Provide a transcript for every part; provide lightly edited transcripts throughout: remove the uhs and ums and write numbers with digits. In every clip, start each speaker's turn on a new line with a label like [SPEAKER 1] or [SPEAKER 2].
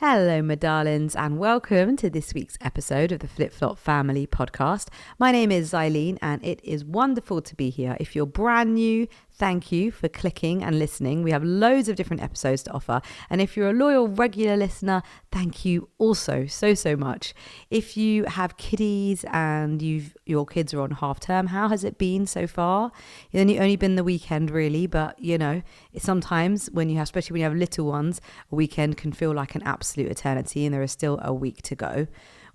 [SPEAKER 1] Hello, my darlings, and welcome to this week's episode of the Flip Flop Family podcast. My name is Zylene, and it is wonderful to be here. If you're brand new, thank you for clicking and listening. We have loads of different episodes to offer. And if you're a loyal, regular listener, thank you also so much. If you have kiddies and your kids are on half term, how has it been so far? It's only been the weekend, really, but sometimes especially when you have little ones, a weekend can feel like an absolute eternity, and there is still a week to go.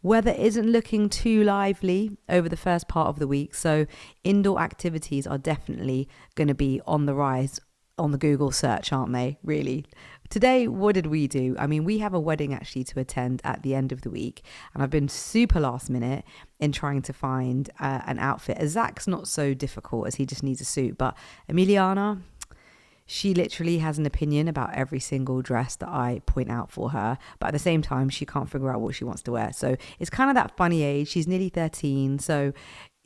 [SPEAKER 1] Weather isn't looking too lively over the first part of the week, so indoor activities are definitely going to be on the rise on the Google search, aren't they? Really. Today, what did we do? I mean, we have a wedding actually to attend at the end of the week, and I've been super last minute in trying to find an outfit. Zach's not so difficult as he just needs a suit, but Emiliana, she literally has an opinion about every single dress that I point out for her. But at the same time, she can't figure out what she wants to wear. So it's kind of that funny age. She's nearly 13. So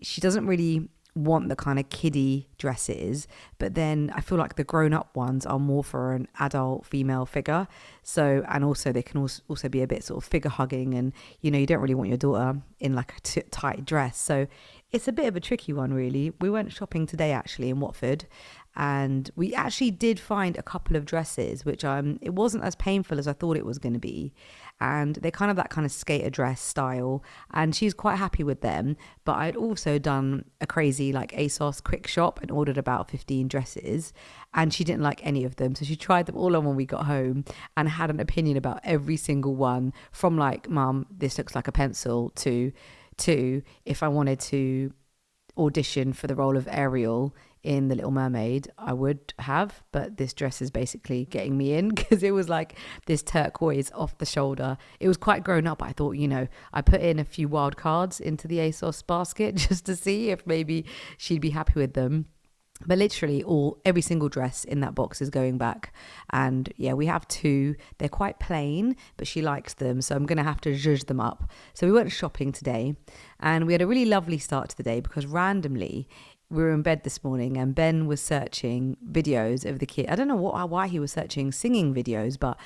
[SPEAKER 1] she doesn't really want the kind of kiddie dresses. But then I feel like the grown-up ones are more for an adult female figure. So, and also they can also be a bit sort of figure hugging. And, you don't really want your daughter in like a tight dress. So it's a bit of a tricky one, really. We went shopping today, actually, in Watford. And we actually did find a couple of dresses, which it wasn't as painful as I thought it was going to be. And they're kind of that kind of skater dress style. And she's quite happy with them. But I'd also done a crazy like ASOS quick shop and ordered about 15 dresses. And she didn't like any of them. So she tried them all on when we got home and had an opinion about every single one, from like, Mum, this looks like a pencil, to if I wanted to audition for the role of Ariel in The Little Mermaid, I would have, but this dress is basically getting me in, because it was like this turquoise off the shoulder. It was quite grown up. I thought, I put in a few wild cards into the ASOS basket just to see if maybe she'd be happy with them. But literally every single dress in that box is going back. And yeah, we have two. They're quite plain, but she likes them. So I'm going to have to zhuzh them up. So we went shopping today, and we had a really lovely start to the day because randomly we were in bed this morning and Ben was searching videos of the kid. I don't know why he was searching singing videos, but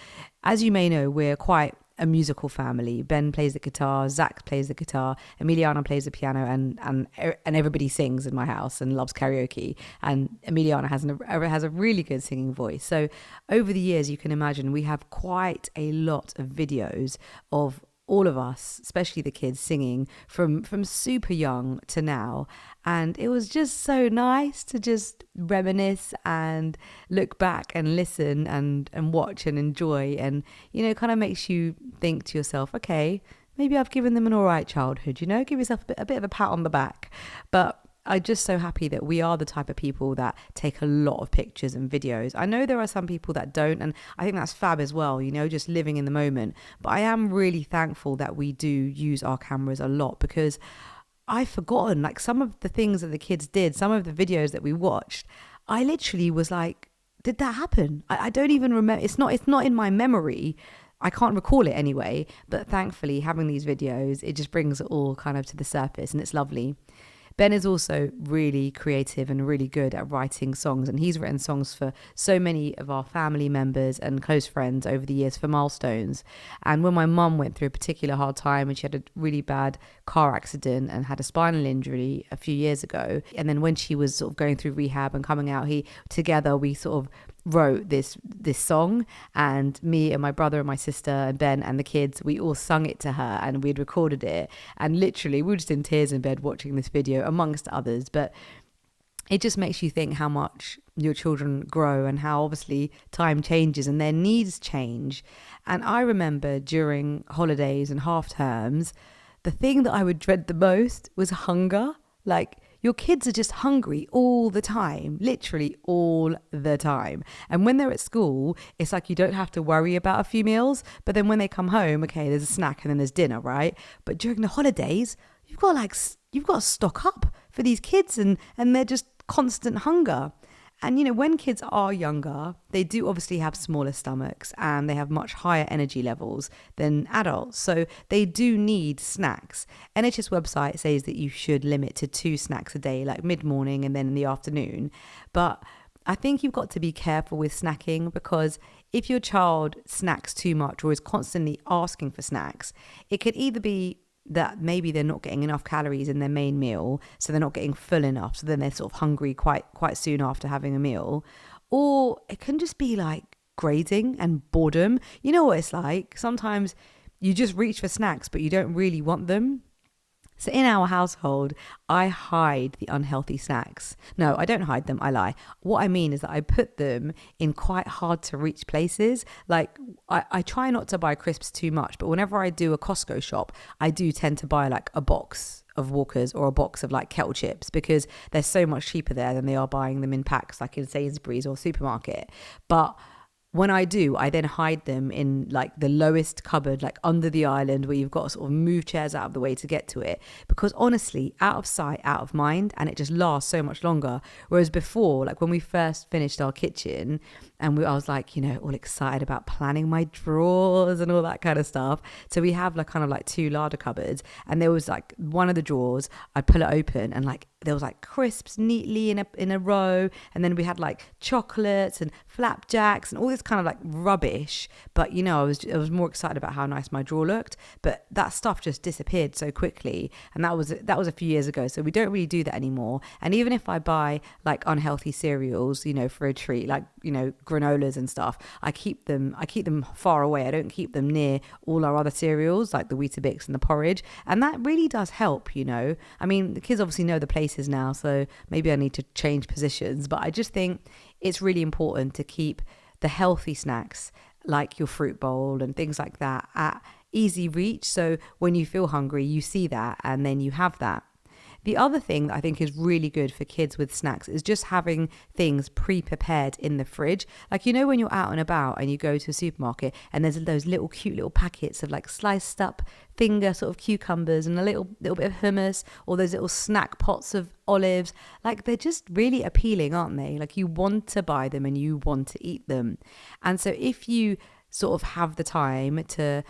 [SPEAKER 1] as you may know, we're quite a musical family. Ben plays the guitar, Zach plays the guitar, Emiliana plays the piano, and everybody sings in my house and loves karaoke. And Emiliana has a really good singing voice. So over the years, you can imagine we have quite a lot of videos of all of us, especially the kids, singing from super young to now. And it was just so nice to just reminisce and look back and listen and watch and enjoy. And, kind of makes you think to yourself, okay, maybe I've given them an all right childhood, give yourself a bit of a pat on the back. But I'm just so happy that we are the type of people that take a lot of pictures and videos. I know there are some people that don't, and I think that's fab as well, just living in the moment. But I am really thankful that we do use our cameras a lot, because I've forgotten like some of the things that the kids did, some of the videos that we watched. I literally was like, did that happen? I don't even remember. It's not in my memory. I can't recall it anyway. But thankfully, having these videos, it just brings it all kind of to the surface, and it's lovely. Ben is also really creative and really good at writing songs, and he's written songs for so many of our family members and close friends over the years for milestones. And when my mum went through a particular hard time and she had a really bad car accident and had a spinal injury a few years ago, and then when she was sort of going through rehab and coming out, we sort of wrote this song, and me and my brother and my sister and Ben and the kids, we all sung it to her, and we'd recorded it, and literally we were just in tears in bed watching this video amongst others. But it just makes you think how much your children grow and how obviously time changes and their needs change. And I remember during holidays and half terms, the thing that I would dread the most was hunger. Like, your kids are just hungry all the time, literally all the time. And when they're at school, it's like you don't have to worry about a few meals. But then when they come home, okay, there's a snack and then there's dinner, right? But during the holidays, you've got to stock up for these kids, and they're just constant hunger. And, when kids are younger, they do obviously have smaller stomachs and they have much higher energy levels than adults. So they do need snacks. NHS website says that you should limit to 2 snacks a day, like mid-morning and then in the afternoon. But I think you've got to be careful with snacking, because if your child snacks too much or is constantly asking for snacks, it could either be that maybe they're not getting enough calories in their main meal, so they're not getting full enough, so then they're sort of hungry quite soon after having a meal. Or it can just be like grazing and boredom. You know what it's like? Sometimes you just reach for snacks, but you don't really want them. So in our household, I hide the unhealthy snacks. No, I don't hide them. I lie. What I mean is that I put them in quite hard to reach places. Like I try not to buy crisps too much, but whenever I do a Costco shop, I do tend to buy like a box of Walkers or a box of like kettle chips because they're so much cheaper there than they are buying them in packs like in Sainsbury's or supermarket. But when I do, I then hide them in like the lowest cupboard, like under the island where you've got to sort of move chairs out of the way to get to it. Because honestly, out of sight, out of mind, and it just lasts so much longer. Whereas before, like when we first finished our kitchen and I was like, all excited about planning my drawers and all that kind of stuff. So we have like kind of like two larder cupboards, and there was like one of the drawers, I'd pull it open and like there was like crisps neatly in a row, and then we had like chocolates and flapjacks and all this kind of like rubbish. But I was more excited about how nice my drawer looked. But that stuff just disappeared so quickly, and that was a few years ago. So we don't really do that anymore. And even if I buy like unhealthy cereals, for a treat, like granolas and stuff, I keep them far away. I don't keep them near all our other cereals like the Weetabix and the porridge, and that really does help. I mean, the kids obviously know the places now, so maybe I need to change positions, but I just think it's really important to keep the healthy snacks like your fruit bowl and things like that at easy reach, so when you feel hungry you see that and then you have that. The other thing that I think is really good for kids with snacks is just having things pre-prepared in the fridge. Like, when you're out and about and you go to a supermarket and there's those little cute little packets of like sliced up finger sort of cucumbers and a little bit of hummus, or those little snack pots of olives. Like, they're just really appealing, aren't they? Like, you want to buy them and you want to eat them. And so if you sort of have the time to,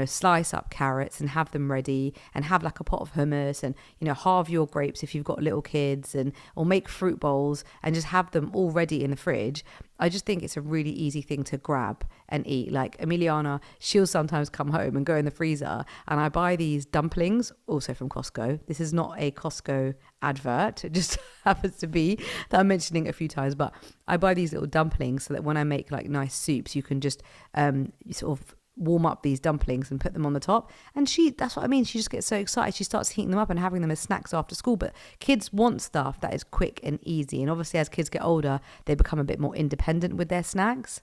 [SPEAKER 1] slice up carrots and have them ready and have like a pot of hummus and, halve your grapes if you've got little kids or make fruit bowls and just have them all ready in the fridge. I just think it's a really easy thing to grab and eat. Like Emiliana, she'll sometimes come home and go in the freezer, and I buy these dumplings, also from Costco. This is not a Costco advert. It just happens to be that I'm mentioning it a few times, but I buy these little dumplings so that when I make like nice soups, you can just sort of warm up these dumplings and put them on the top. And that's what I mean, she just gets so excited, she starts heating them up and having them as snacks after school. But kids want stuff that is quick and easy, and obviously as kids get older they become a bit more independent with their snacks.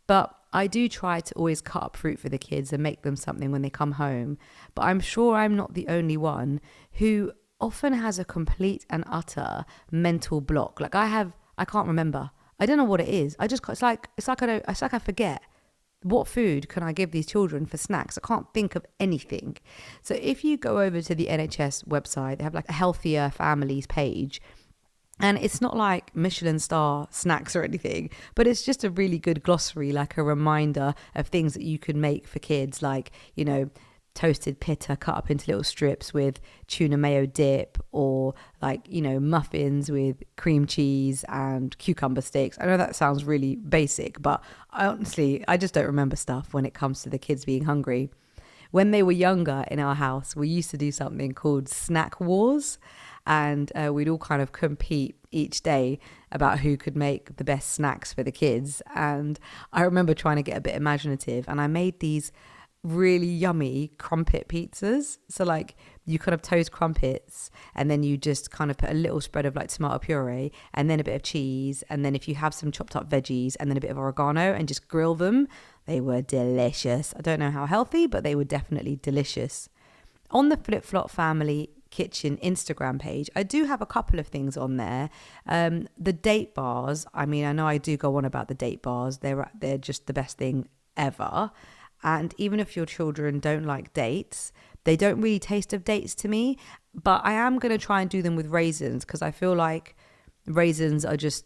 [SPEAKER 1] But I do try to always cut up fruit for the kids and make them something when they come home. But I'm sure I'm not the only one who often has a complete and utter mental block. Like I can't remember, I don't know what it is. It's like I forget. What food can I give these children for snacks? I can't think of anything. So if you go over to the NHS website, they have like a healthier families page. And it's not like Michelin star snacks or anything, but it's just a really good glossary, like a reminder of things that you can make for kids, like, toasted pita cut up into little strips with tuna mayo dip, or like, muffins with cream cheese and cucumber sticks. I know that sounds really basic, but I just don't remember stuff when it comes to the kids being hungry. When they were younger in our house, we used to do something called snack wars, and we'd all kind of compete each day about who could make the best snacks for the kids. And I remember trying to get a bit imaginative, and I made these really yummy crumpet pizzas. So like you kind of toast crumpets, and then you just kind of put a little spread of like tomato puree and then a bit of cheese, and then if you have some chopped up veggies and then a bit of oregano, and just grill them. They were delicious. I don't know how healthy, but they were definitely delicious. On the Flip Flop Family Kitchen Instagram page, I do have a couple of things on there. The date bars, I mean, I know I do go on about the date bars. They're just the best thing ever. And even if your children don't like dates, they don't really taste of dates to me. But I am going to try and do them with raisins, because I feel like raisins are just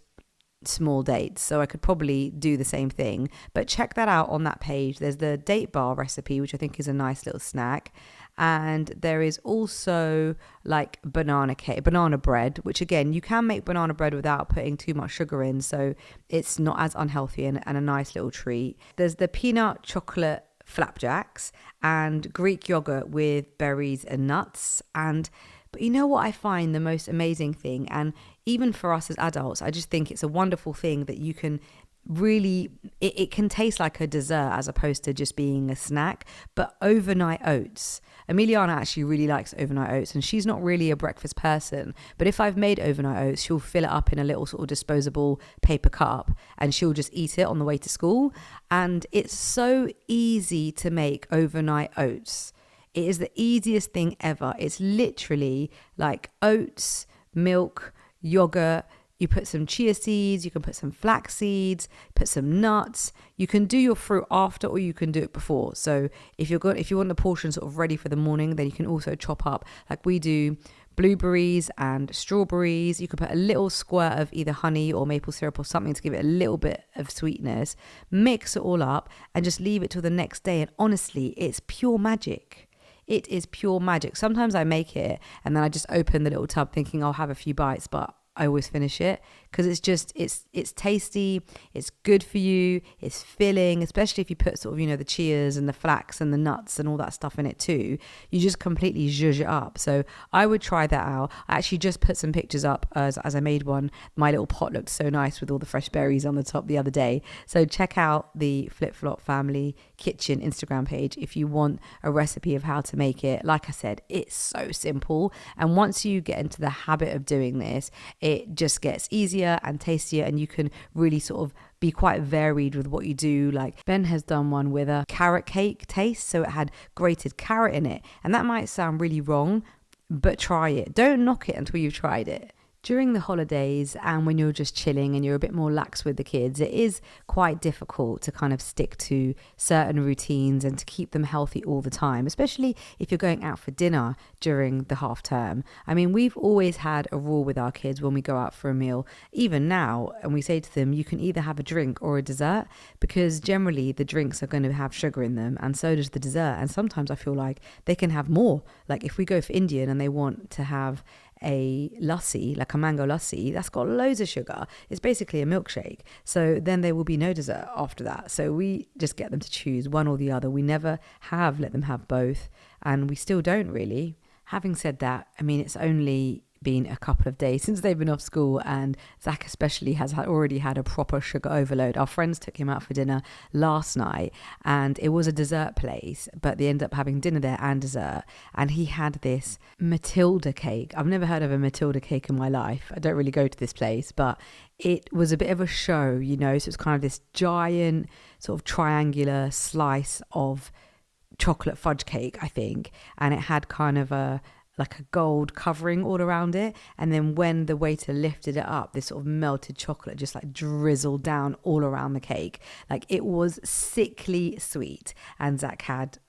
[SPEAKER 1] small dates, so I could probably do the same thing. But check that out on that page. There's the date bar recipe, which I think is a nice little snack. And there is also like banana bread, which again, you can make banana bread without putting too much sugar in, so it's not as unhealthy and a nice little treat. There's the peanut chocolate flapjacks and Greek yogurt with berries and nuts. But you know what I find the most amazing thing, and even for us as adults, I just think it's a wonderful thing that you can really, it can taste like a dessert as opposed to just being a snack. But overnight oats, Emiliana actually really likes overnight oats, and she's not really a breakfast person, but if I've made overnight oats, she'll fill it up in a little sort of disposable paper cup and she'll just eat it on the way to school. And it's so easy to make overnight oats. It is the easiest thing ever. It's literally like oats, milk, yogurt. You put some chia seeds, you can put some flax seeds, put some nuts. You can do your fruit after, or you can do it before. So if you want the portion sort of ready for the morning, then you can also chop up, like we do, blueberries and strawberries. You can put a little squirt of either honey or maple syrup or something to give it a little bit of sweetness. Mix it all up and just leave it till the next day. And honestly, it's pure magic. It is pure magic. Sometimes I make it and then I just open the little tub thinking I'll have a few bites, but I always finish it because it's tasty, it's good for you, it's filling, especially if you put sort of, the chias and the flax and the nuts and all that stuff in it too. You just completely zhuzh it up. So I would try that out. I actually just put some pictures up as I made one. My little pot looked so nice with all the fresh berries on the top the other day. So check out the Flip Flop Family Kitchen Instagram page if you want a recipe of how to make it. Like I said, it's so simple. And once you get into the habit of doing this, it just gets easier and tastier, and you can really sort of be quite varied with what you do. Like Ben has done one with a carrot cake taste, so it had grated carrot in it, and that might sound really wrong, but try it. Don't knock it until you've tried it. During the holidays and when you're just chilling and you're a bit more lax with the kids, it is quite difficult to kind of stick to certain routines and to keep them healthy all the time, especially if you're going out for dinner during the half term. I mean, we've always had a rule with our kids when we go out for a meal, even now, and we say to them, you can either have a drink or a dessert, because generally the drinks are going to have sugar in them and so does the dessert. And sometimes I feel like they can have more. Like if we go for Indian and they want to have a lassi, like a mango lassi, that's got loads of sugar. It's basically a milkshake. So then there will be no dessert after that. So we just get them to choose one or the other. We never have let them have both, and we still don't really. Having said that, I mean, it's only been a couple of days since they've been off school, and Zach especially has already had a proper sugar overload. Our friends took him out for dinner last night, and it was a dessert place, but they ended up having dinner there and dessert, and he had this Matilda cake. I've never heard of a Matilda cake in my life. I don't really go to this place, but it was a bit of a show, so it's kind of this giant sort of triangular slice of chocolate fudge cake, I think, and it had kind of like a gold covering all around it, and then when the waiter lifted it up, this sort of melted chocolate just like drizzled down all around the cake. Like it was sickly sweet, and Zach had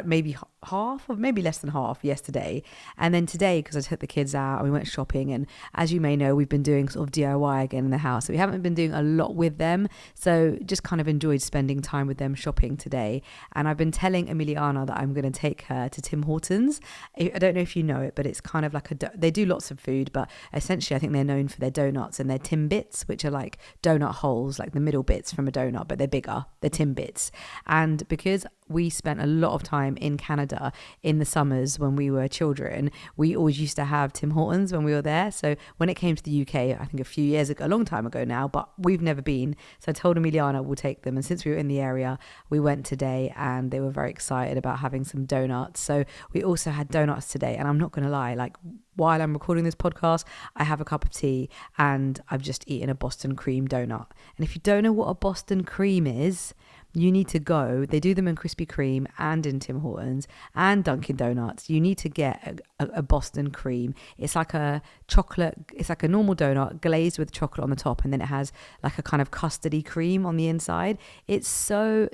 [SPEAKER 1] maybe half or maybe less than half yesterday, and then today, because I took the kids out and we went shopping, and as you may know, we've been doing sort of DIY again in the house, so we haven't been doing a lot with them, so just kind of enjoyed spending time with them shopping today. And I've been telling Emiliana that I'm going to take her to Tim Hortons. I don't know if you know it, but it's kind of like they do lots of food, but essentially I think they're known for their donuts and their Timbits, which are like donut holes, like the middle bits from a donut, but they're bigger. They're Timbits. And because we spent a lot of time in Canada in the summers when we were children, we always used to have Tim Hortons when we were there. So when it came to the UK, I think a few years ago, a long time ago now, but we've never been. So I told Emiliana we'll take them. And since we were in the area, we went today, and they were very excited about having some donuts. So we also had donuts today. And I'm not going to lie, like while I'm recording this podcast, I have a cup of tea and I've just eaten a Boston cream donut. And if you don't know what a Boston cream is, you need to go. They do them in Krispy Kreme and in Tim Hortons and Dunkin' Donuts. You need to get a Boston cream. It's like a chocolate, it's like a normal donut glazed with chocolate on the top, and then it has like a kind of custardy cream on the inside. It's so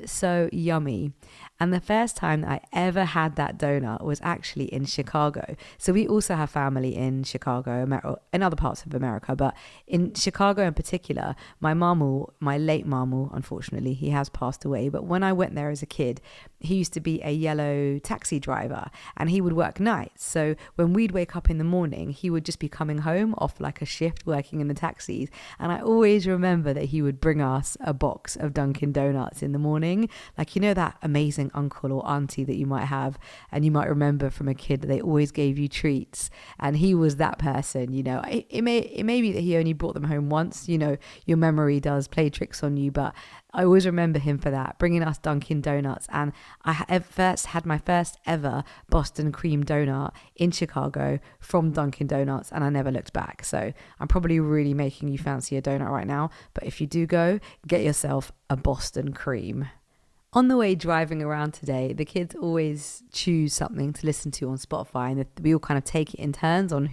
[SPEAKER 1] yummy. And the first time that I ever had that donut was actually in Chicago. So we also have family in Chicago, in other parts of America, but in Chicago in particular, my late mamu, unfortunately, he has passed away. But when I went there as a kid, he used to be a yellow taxi driver and he would work nights. So when we'd wake up in the morning, he would just be coming home off like a shift working in the taxis. And I always remember that he would bring us a box of Dunkin' Donuts in the morning. Like, you know, that amazing uncle or auntie that you might have and you might remember from a kid that they always gave you treats. And he was that person, you know. It may be that he only brought them home once, you know, your memory does play tricks on you, but I always remember him for that, bringing us Dunkin' Donuts. And I first had my first ever Boston cream donut in Chicago from Dunkin' Donuts, and I never looked back. So I'm probably really making you fancy a donut right now, but if you do go, get yourself a Boston cream. On the way driving around today, the kids always choose something to listen to on Spotify, and we all kind of take it in turns on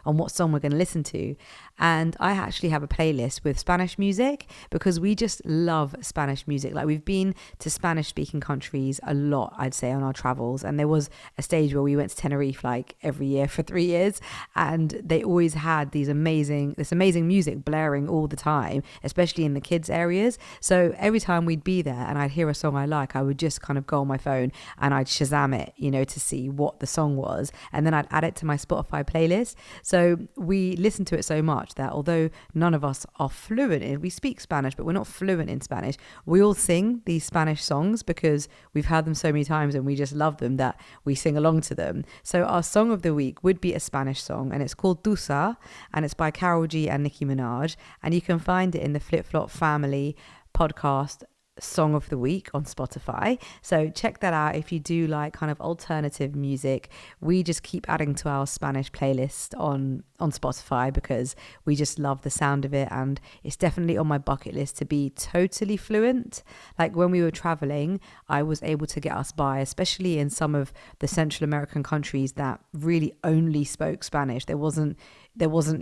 [SPEAKER 1] what song we're going to listen to. And I actually have a playlist with Spanish music because we just love Spanish music. Like, we've been to Spanish speaking countries a lot, I'd say, on our travels. And there was a stage where we went to Tenerife like every year for 3 years, and they always had this amazing music blaring all the time, especially in the kids areas. So every time we'd be there and I'd hear a song I would just kind of go on my phone and I'd Shazam it, you know, to see what the song was, and then I'd add it to my Spotify playlist. So we listen to it so much that although none of us are fluent in, we speak Spanish, but we're not fluent in Spanish, we all sing these Spanish songs because we've heard them so many times and we just love them that we sing along to them. So our song of the week would be a Spanish song, and it's called Tusa, and it's by Karol G and Nicki Minaj, and you can find it in the Flip Flop Family podcast song of the week on Spotify. So check that out if you do like kind of alternative music. We just keep adding to our Spanish playlist on Spotify because we just love the sound of it, and it's definitely on my bucket list to be totally fluent. Like, when we were traveling, I was able to get us by, especially in some of the Central American countries that really only spoke Spanish. There wasn't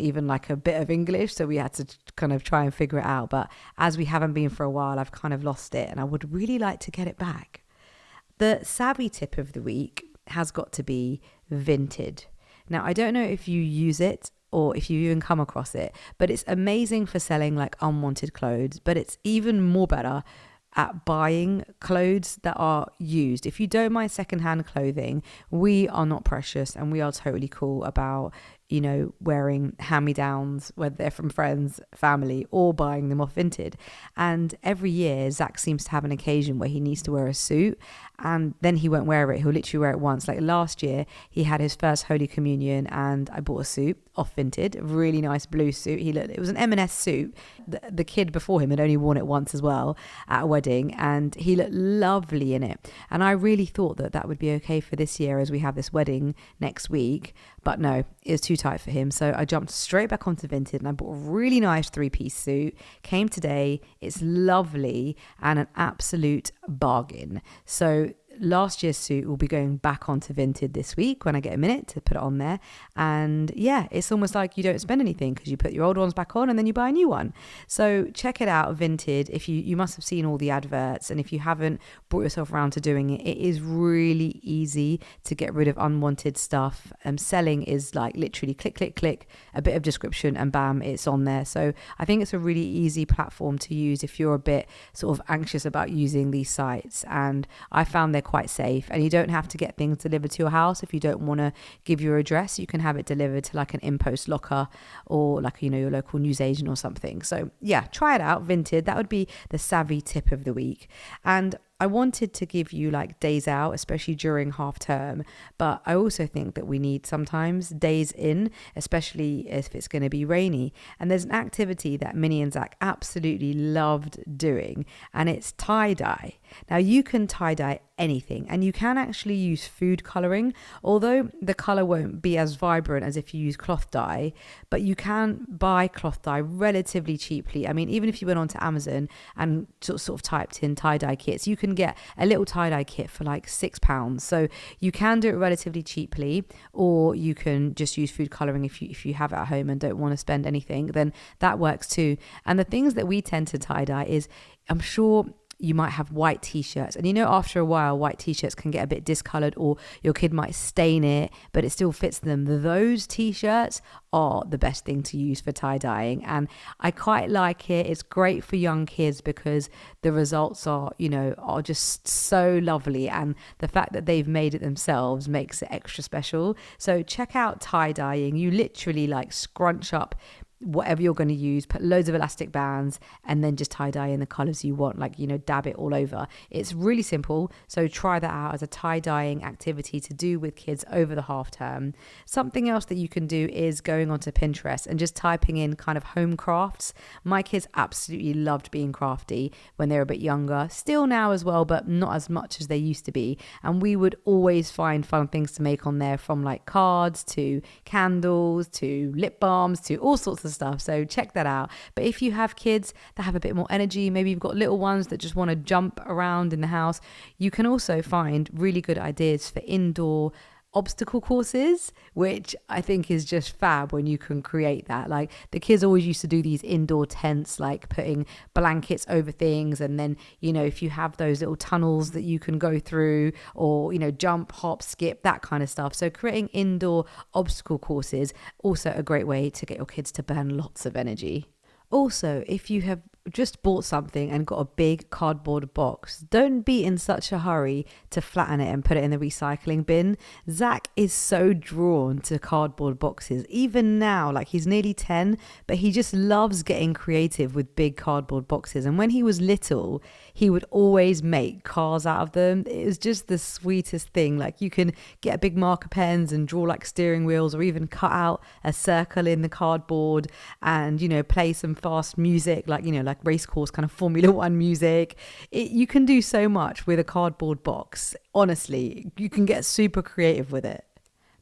[SPEAKER 1] even like a bit of English, so we had to kind of try and figure it out. But as we haven't been for a while, I've kind of lost it, and I would really like to get it back. The savvy tip of the week has got to be Vinted. Now, I don't know if you use it or if you even come across it, but it's amazing for selling like unwanted clothes, but it's even more better at buying clothes that are used. If you don't mind secondhand clothing, we are not precious and we are totally cool about, you know, wearing hand-me-downs, whether they're from friends, family, or buying them off Vinted. And every year, Zach seems to have an occasion where he needs to wear a suit, and then he won't wear it. He'll literally wear it once. Like last year, he had his first Holy Communion, and I bought a suit off Vinted, a really nice blue suit. It was an M&S suit. The kid before him had only worn it once as well at a wedding, and he looked lovely in it. And I really thought that would be okay for this year as we have this wedding next week. But no, it was too tight for him. So I jumped straight back onto Vinted and I bought a really nice 3-piece suit. Came today. It's lovely and an absolute bargain. So last year's suit will be going back onto Vinted this week when I get a minute to put it on there. And yeah, it's almost like you don't spend anything because you put your old ones back on and then you buy a new one. So check it out, Vinted. If you must have seen all the adverts, and if you haven't brought yourself around to doing it, it is really easy to get rid of unwanted stuff. Selling is like literally click, click, click, a bit of description and bam, it's on there. So I think it's a really easy platform to use if you're a bit sort of anxious about using these sites. And I found they're quite safe, and you don't have to get things delivered to your house. If you don't want to give your address, you can have it delivered to like an InPost locker or like, you know, your local newsagent or something. So yeah, try it out, Vinted. That would be the savvy tip of the week. And I wanted to give you like days out, especially during half term, but I also think that we need sometimes days in, especially if it's going to be rainy. And there's an activity that Minnie and Zach absolutely loved doing, and it's tie-dye. Now you can tie-dye anything, and you can actually use food coloring, although the color won't be as vibrant as if you use cloth dye, but you can buy cloth dye relatively cheaply. I mean, even if you went onto Amazon and sort of typed in tie-dye kits, you can get a little tie-dye kit for like £6. So you can do it relatively cheaply, or you can just use food coloring if you have it at home and don't want to spend anything, then that works too. And the things that we tend to tie-dye is, I'm sure you might have white t-shirts, and after a while white t-shirts can get a bit discolored, or your kid might stain it but it still fits them. Those t-shirts are the best thing to use for tie-dyeing, and I quite like it. It's great for young kids because the results are just so lovely, and the fact that they've made it themselves makes it extra special. So check out tie-dyeing. You literally scrunch up whatever you're going to use, put loads of elastic bands, and then just tie dye in the colors you want, dab it all over. It's really simple, so try that out as a tie dyeing activity to do with kids over the half term. Something else that you can do is going onto Pinterest and just typing in kind of home crafts. My kids absolutely loved being crafty when they were a bit younger, still now as well, but not as much as they used to be, and we would always find fun things to make on there, from cards to candles to lip balms to all sorts of stuff. So check that out. But if you have kids that have a bit more energy, maybe you've got little ones that just want to jump around in the house, you can also find really good ideas for indoor obstacle courses, which I think is just fab when you can create that. The kids always used to do these indoor tents, putting blankets over things, and then if you have those little tunnels that you can go through, or jump, hop, skip, that kind of stuff. So creating indoor obstacle courses, also a great way to get your kids to burn lots of energy. Also, if you have just bought something and got a big cardboard box, don't be in such a hurry to flatten it and put it in the recycling bin. Zach is so drawn to cardboard boxes. Even now, he's nearly 10, but he just loves getting creative with big cardboard boxes. And when he was little, he would always make cars out of them. It was just the sweetest thing. You can get big marker pens and draw steering wheels, or even cut out a circle in the cardboard and, play some fast music, like race course kind of Formula One music. You can do so much with a cardboard box. Honestly, you can get super creative with it.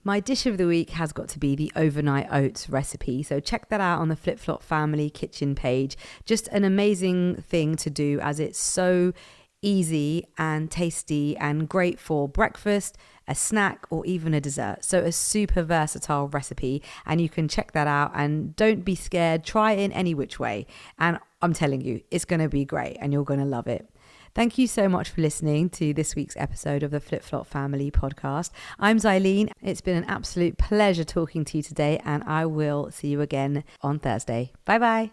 [SPEAKER 1] My dish of the week has got to be the overnight oats recipe. So check that out on the Flip Flop Family kitchen page. Just an amazing thing to do, as it's so easy and tasty and great for breakfast, a snack, or even a dessert. So a super versatile recipe, and you can check that out, and don't be scared. Try it in any which way, and I'm telling you, it's going to be great and you're going to love it. Thank you so much for listening to this week's episode of the Flip Flop Family podcast. I'm Zylene. It's been an absolute pleasure talking to you today, and I will see you again on Thursday. Bye bye.